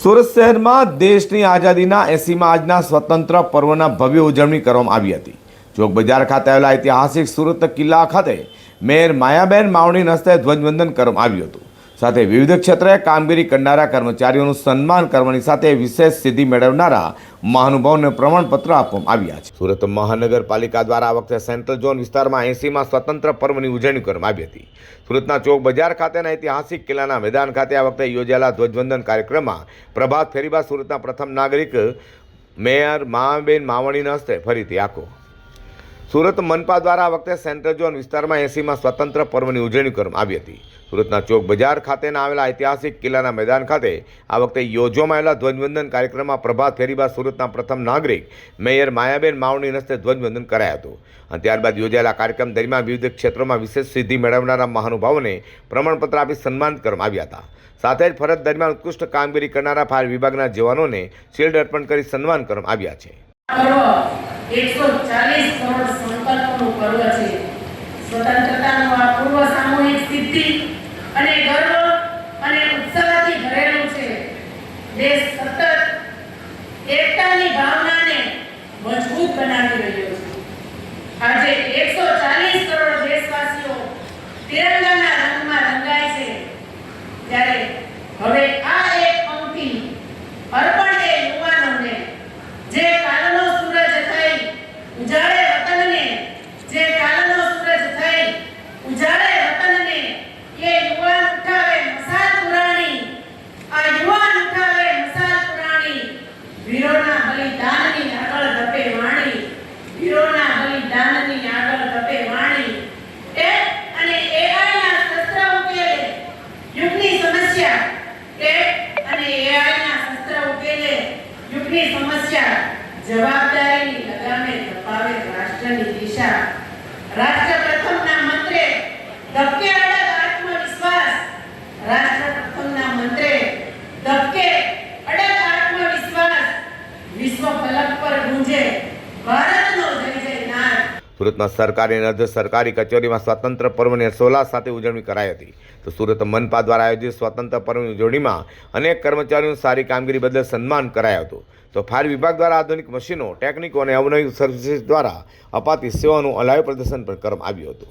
સુરત શહેરમાં દેશની આઝાદીના 80મા આજના સ્વતંત્ર પર્વના ભવ્ય ઉજવણી કરવામાં આવી હતી। ચોક બજાર ખાતે આવેલા ઐતિહાસિક સુરત કિલ્લા ખાતે મેયર માયાબેન માવણીના હસ્તે ધ્વજવંદન કરવામાં આવ્યું હતું। સાથે વિવિધ ક્ષેત્રે કામગીરી કરનારા કર્મચારીઓનું સન્માન કરવાની સાથે વિશેષ સિદ્ધિ મેળવનારા મહાનુભાવોને પ્રમાણપત્ર આપવામાં આવ્યા છે। સુરત મહાનગરપાલિકા દ્વારા આ વખતે સેન્ટ્રલ ઝોન વિસ્તારમાં 80મા સ્વતંત્ર પર્વની ઉજવણી કરવામાં આવી હતી। સુરતના ચોક બજાર ખાતેના ઐતિહાસિક કિલ્લાના મેદાન ખાતે આ વખતે યોજાયેલા ધ્વજવંદન કાર્યક્રમમાં પ્રભાત ફેરી બાદ સુરતના પ્રથમ નાગરિક મેયર માયાબેન માવણીના હસ્તે ફરીથી આખો સુરત મનપા દ્વારા આ વખતે સેન્ટ્રલ ઝોન વિસ્તારમાં 80મા સ્વતંત્ર પર્વની ઉજવણી કરવામાં આવી હતી। સુરતના ચોક બજાર ખાતેના આવેલા ઐતિહાસિક કિલ્લાના મેદાન ખાતે આ વખતે યોજવામાં આવેલા ધ્વજવંદન કાર્યક્રમમાં પ્રભાત ફેરી બાદ સુરતના પ્રથમ નાગરિક મેયર માયાબેન માવણીના હસ્તે ધ્વજવંદન કરાયું હતું અને ત્યારબાદ યોજાયેલા કાર્યક્રમ દરમિયાન વિવિધ ક્ષેત્રોમાં વિશેષ સિદ્ધિ મેળવનારા મહાનુભાવોને પ્રમાણપત્ર આપી સન્માનિત કરવામાં આવ્યા હતા। સાથે જ ફરજ દરમિયાન ઉત્કૃષ્ટ કામગીરી કરનારા ફાયર વિભાગના જવાનોને શિલ્ડ અર્પણ કરી સન્માન કરવામાં આવ્યા છે। 140 કરોડ સંકલ્પનું પર્વ છે। સ્વતંત્રતાનો આ પૂર્વ સામૂહિક સિદ્ધિ અને ગર્વ અને ઉત્સાહથી ભરેલું છે। દેશ સતત એકતાની ભાવનાને મજબૂત બનાવી રહ્યો છે। આજે 140 કરોડ દેશવાસીઓ તિરંગાના રંગમાં રંગાય છે, ત્યારે હવે આ એક પંક્તિ અર્પણ એ યુવાનોને જે કાલનો સૂરજ થઈ ઉજાળે વતનને, જે કાલનો સૂરજ થઈ ઉજાળે વતનને, એ યુવાન ઉઠાવે મસાલ પુરાણી, આ યુવાન ઉઠાવે મસાલ પુરાણી, વીરોના બલિદાનની આગળ ધપે વાણી, વીરોના બલિદાનની આગળ ધપે વાણી। ટેક અને એઆઈના શસ્ત્ર ઉકેલે યુગની સમસ્યા, ટેક અને એઆઈના શસ્ત્ર ઉકેલે યુગની સમસ્યા, જવાબદારીની લગામે ધપાવે રાષ્ટ્રની દિશા। રાષ્ટ્ર પ્રથમના મંત્રે ધબકે અડગ આત્મવિશ્વાસ, રાષ્ટ્ર પ્રથમના મંત્રે ધબકે અડગ આત્મવિશ્વાસ, વિશ્વ ફલક પર ગુંજે ભારતનો જય જયકાર। સુરતમાં સરકારી અને અર્ધ સરકારી કચેરીમાં સ્વતંત્ર પર્વની હર્ષોલ્લાસ સાથે ઉજવણી કરાઈ હતી। તો સુરત મનપા દ્વારા આયોજિત સ્વતંત્ર પર્વની ઉજવણીમાં અનેક કર્મચારીઓનું સારી કામગીરી બદલ સન્માન કરાયું હતું। તો ફાયર વિભાગ દ્વારા આધુનિક મશીનો, ટેકનિકો અને અવનવી સર્વિસીસ દ્વારા અપાતી સેવાનું લાઈવ પ્રદર્શન પણ કરવામાં આવ્યું હતું।